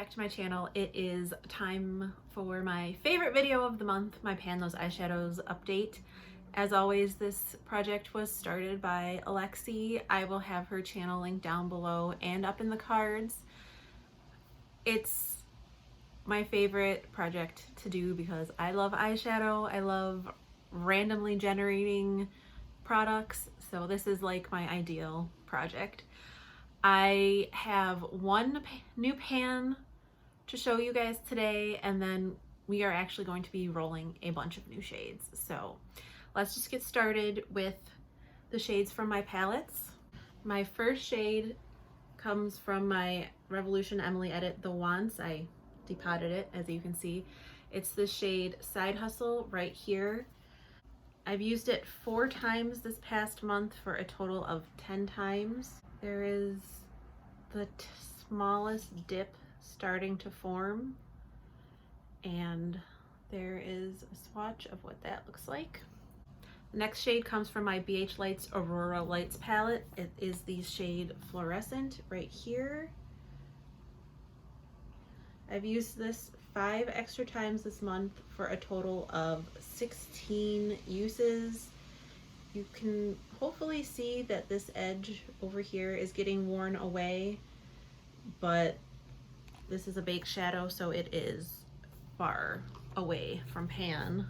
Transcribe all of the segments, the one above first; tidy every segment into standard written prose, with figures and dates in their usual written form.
back to my channel. It is time for my favorite video of the month, my Pan Those Eyeshadows update. As always, this project was started by Alexy. I will have her channel linked down below and up in the cards. It's my favorite project to do because I love eyeshadow. I love randomly generating products, so this is like my ideal project. I have one new pan to show you guys today, and then we are actually going to be rolling a bunch of new shades. So let's just get started with the shades from my palettes. My first shade comes from my Revolution Emily Edit The Once. I depotted it, as you can see. It's the shade Side Hustle right here. I've used it 4 times this past month for a total of 10 times. There is the smallest dip starting to form, and there is a swatch of what that looks like. The next shade comes from my BH Lights Aurora Lights palette. It is the shade Fluorescent right here. I've used this 5 extra times this month for a total of 16 uses. You can hopefully see that this edge over here is getting worn away, but this is a baked shadow, so it is far away from pan.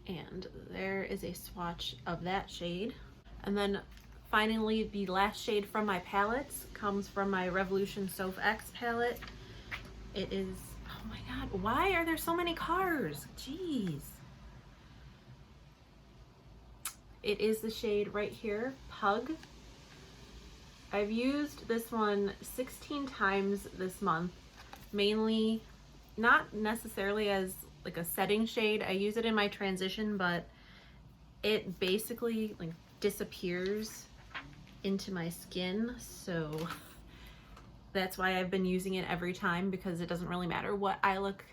And there is a swatch of that shade. And then finally, the last shade from my palettes comes from my Revolution Soph X palette. It is, oh my god, why are there so many cars? Jeez. It is the shade right here, Pug. I've used this one 16 times this month, mainly not necessarily as like a setting shade. I use it in my transition, but it basically like disappears into my skin, so that's why I've been using it every time, because it doesn't really matter what eye look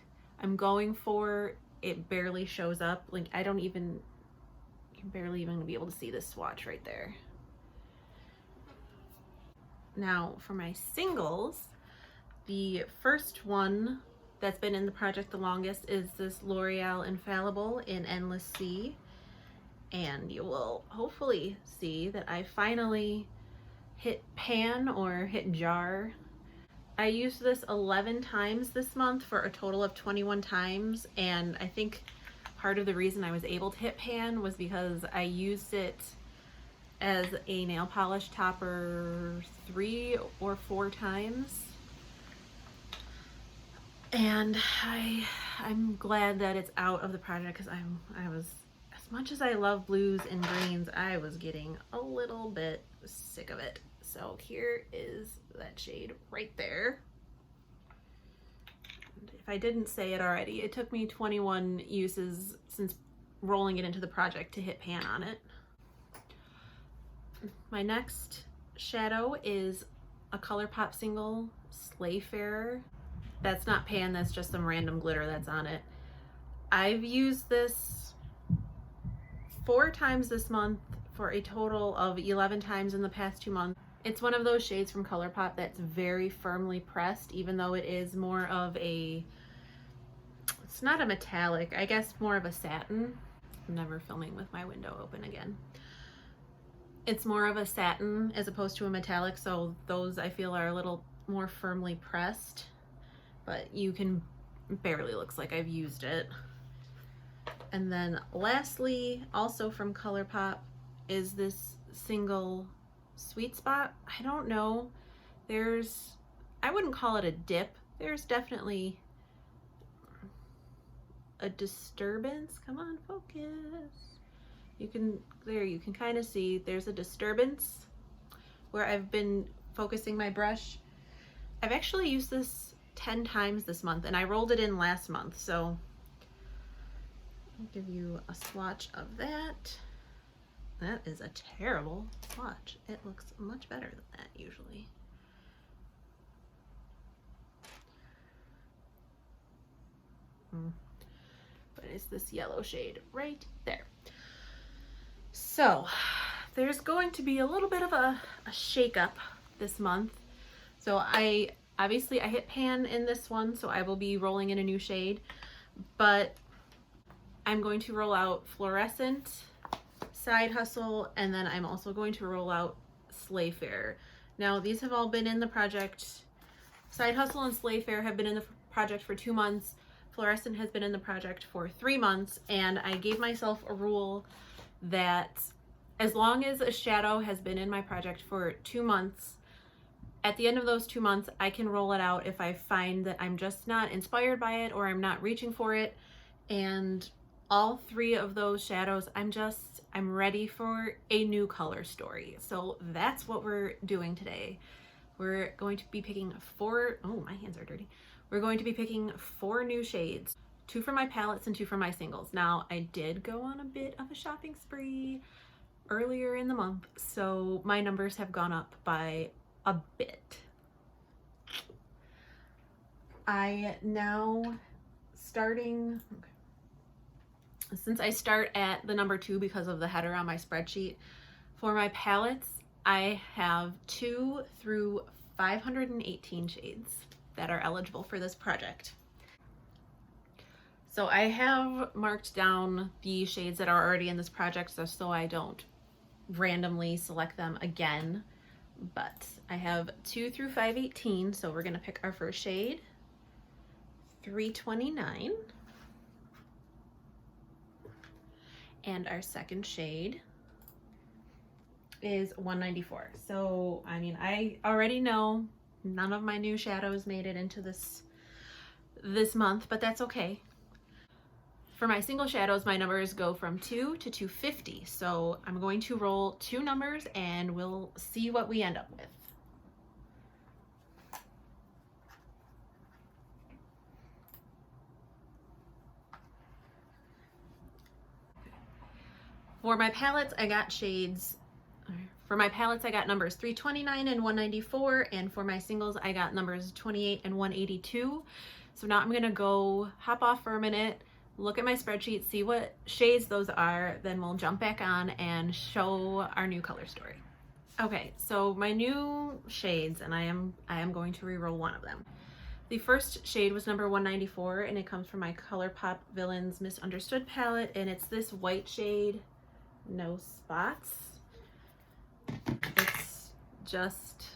I'm going for, it barely shows up. Like I don't even, you're barely even gonna be able to see this swatch right there. Now for my singles, the first one that's been in the project the longest is this L'Oreal Infallible in Endless Sea, and you will hopefully see that I finally hit pan or hit jar. I used this 11 times this month for a total of 21 times, and I think part of the reason I was able to hit pan was because I used it as a nail polish topper 3 or 4 times. And I'm glad that it's out of the project, because I was, as much as I love blues and greens, I was getting a little bit sick of it. So here is that shade right there. And if I didn't say it already, it took me 21 uses since rolling it into the project to hit pan on it. My next shadow is a ColourPop single, Slayfarer. That's not pan, that's just some random glitter that's on it. I've used this 4 times this month for a total of 11 times in the past 2 months. It's one of those shades from ColourPop that's very firmly pressed, even though it is more of a, it's not a metallic, I guess more of a satin. I'm never filming with my window open again. It's more of a satin as opposed to a metallic, so those I feel are a little more firmly pressed, but you can barely, looks like I've used it. And then lastly, also from ColourPop, is this single Sweet Spot. I don't know, there's, I wouldn't call it a dip, there's definitely a disturbance. Come on, focus. You can, there you can kind of see there's a disturbance where I've been focusing my brush. I've actually used this 10 times this month, and I rolled it in last month, so I'll give you a swatch of that. That is a terrible swatch. It looks much better than that usually. But it's this yellow shade right there. So there's going to be a little bit of a shakeup this month. So I Obviously I hit pan in this one, so I will be rolling in a new shade, but I'm going to roll out Fluorescent, Side Hustle, and then I'm also going to roll out Slayfair. Now these have all been in the project. Side Hustle and Slayfair have been in the project for 2 months. Fluorescent has been in the project for 3 months, and I gave myself a rule that as long as a shadow has been in my project for 2 months, at the end of those 2 months, I can roll it out if I find that I'm just not inspired by it or I'm not reaching for it. And all 3 of those shadows, I'm ready for a new color story. So that's what we're doing today. We're going to be picking 4, oh, my hands are dirty. We're going to be picking 4 new shades, 2 for my palettes and 2 for my singles. Now, I did go on a bit of a shopping spree earlier in the month, so my numbers have gone up by a bit. I now since I start at the number 2 because of the header on my spreadsheet, for my palettes, I have 2 through 518 shades that are eligible for this project. So I have marked down the shades that are already in this project just so I don't randomly select them again, but I have 2 through 518, so we're gonna pick our first shade, 329, and our second shade is 194. So, I mean, I already know none of my new shadows made it into this month, but that's okay. For my single shadows, my numbers go from 2 to 250. So I'm going to roll 2 numbers and we'll see what we end up with. For my palettes, I got numbers 329 and 194, and for my singles, I got numbers 28 and 182. So now I'm gonna go hop off for a minute, look at my spreadsheet, see what shades those are, then we'll jump back on and show our new color story. Okay, so my new shades, and I am going to re-roll one of them. The first shade was number 194, and it comes from my ColourPop Villains Misunderstood palette, and it's this white shade, No Spots. It's just,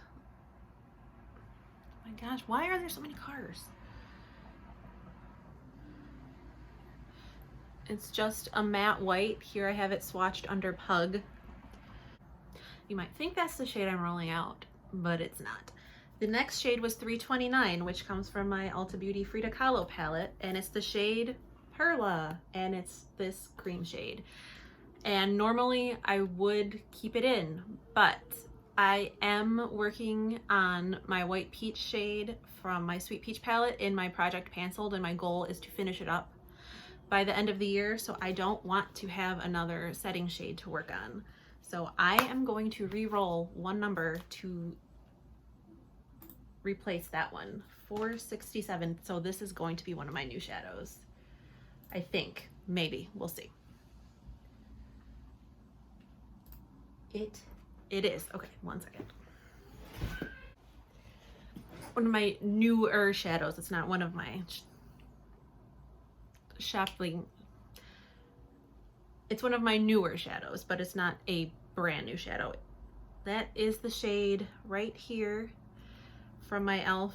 oh my gosh, why are there so many cars? It's just a matte white. Here I have it swatched under Pug. You might think that's the shade I'm rolling out, but it's not. The next shade was 329, which comes from my Ulta Beauty Frida Kahlo palette, and it's the shade Perla, and it's this cream shade. And normally I would keep it in, but I am working on my white peach shade from my Sweet Peach palette in my project Penciled, and my goal is to finish it up by the end of the year, so I don't want to have another setting shade to work on. So I am going to re-roll one number to replace that one, 467. So this is going to be one of my new shadows. I think, maybe, we'll see. It is. Okay, one second. One of my newer shadows. It's not one of my it's one of my newer shadows, but it's not a brand new shadow. That is the shade right here from my e.l.f.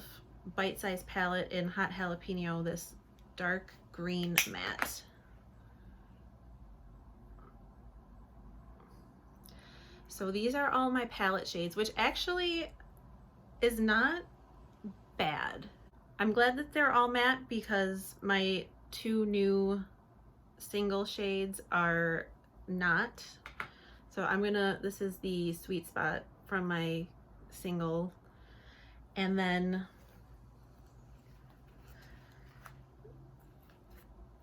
Bite Size palette in Hot Jalapeno, this dark green matte. So these are all my palette shades, which actually is not bad. I'm glad that they're all matte because my 2 new single shades are not. So this is the Sweet Spot from my single. And then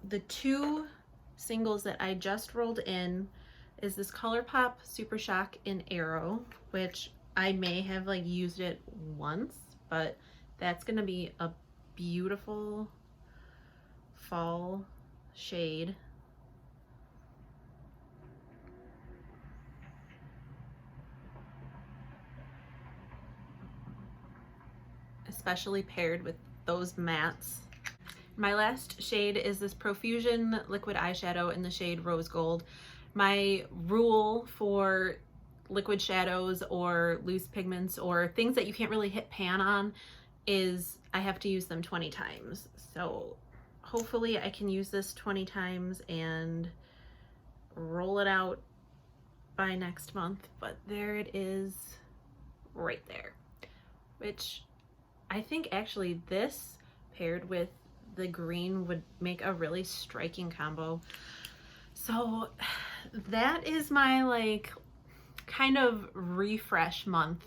the 2 singles that I just rolled in is this ColourPop Super Shock in Arrow, which I may have like used it once, but that's gonna be a beautiful fall shade. especially paired with those mattes. My last shade is this Profusion liquid eyeshadow in the shade Rose Gold. My rule for liquid shadows or loose pigments or things that you can't really hit pan on is I have to use them 20 times. So hopefully I can use this 20 times and roll it out by next month. But there it is right there, which I think actually this paired with the green would make a really striking combo. So that is my like kind of refresh month.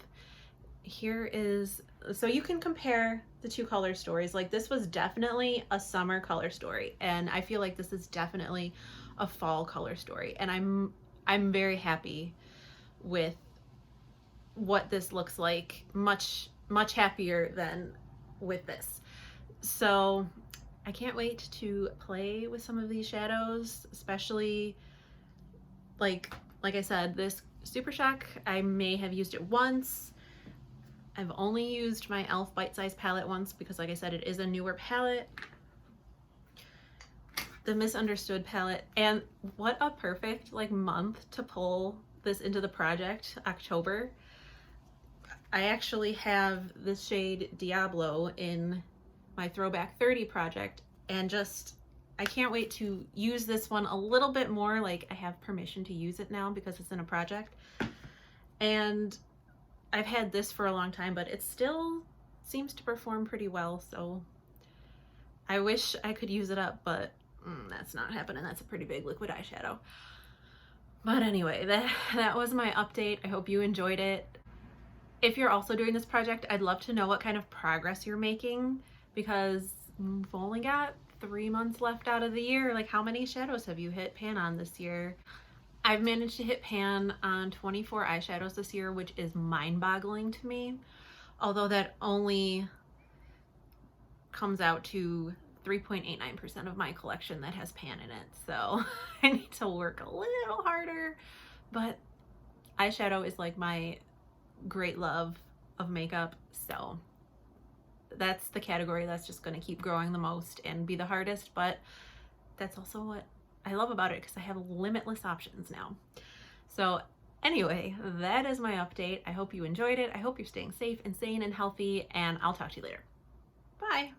Here is, so you can compare the two color stories. Like this was definitely a summer color story, and I feel like this is definitely a fall color story, and I'm very happy with what this looks like. Much happier than with this. So I can't wait to play with some of these shadows, especially like I said, this Super Shock, I may have used it once. I've only used my e.l.f. Bite Size palette once because, like I said, it is a newer palette. The Misunderstood palette, and what a perfect like month to pull this into the project, October. I actually have this shade Diablo in my Throwback 30 project, and just I can't wait to use this one a little bit more. Like I have permission to use it now because it's in a project, and I've had this for a long time, but it still seems to perform pretty well. So I wish I could use it up, but that's not happening. That's a pretty big liquid eyeshadow. But anyway, that was my update. I hope you enjoyed it. If you're also doing this project, I'd love to know what kind of progress you're making, because we've only got 3 months left out of the year. Like, how many shadows have you hit pan on this year? I've managed to hit pan on 24 eyeshadows this year, which is mind-boggling to me, although that only comes out to 3.89% of my collection that has pan in it. So I need to work a little harder, but eyeshadow is like my great love of makeup, so that's the category that's just going to keep growing the most and be the hardest, but that's also what I love about it, because I have limitless options now. So anyway, that is my update. I hope you enjoyed it. I hope you're staying safe and sane and healthy, and I'll talk to you later. Bye.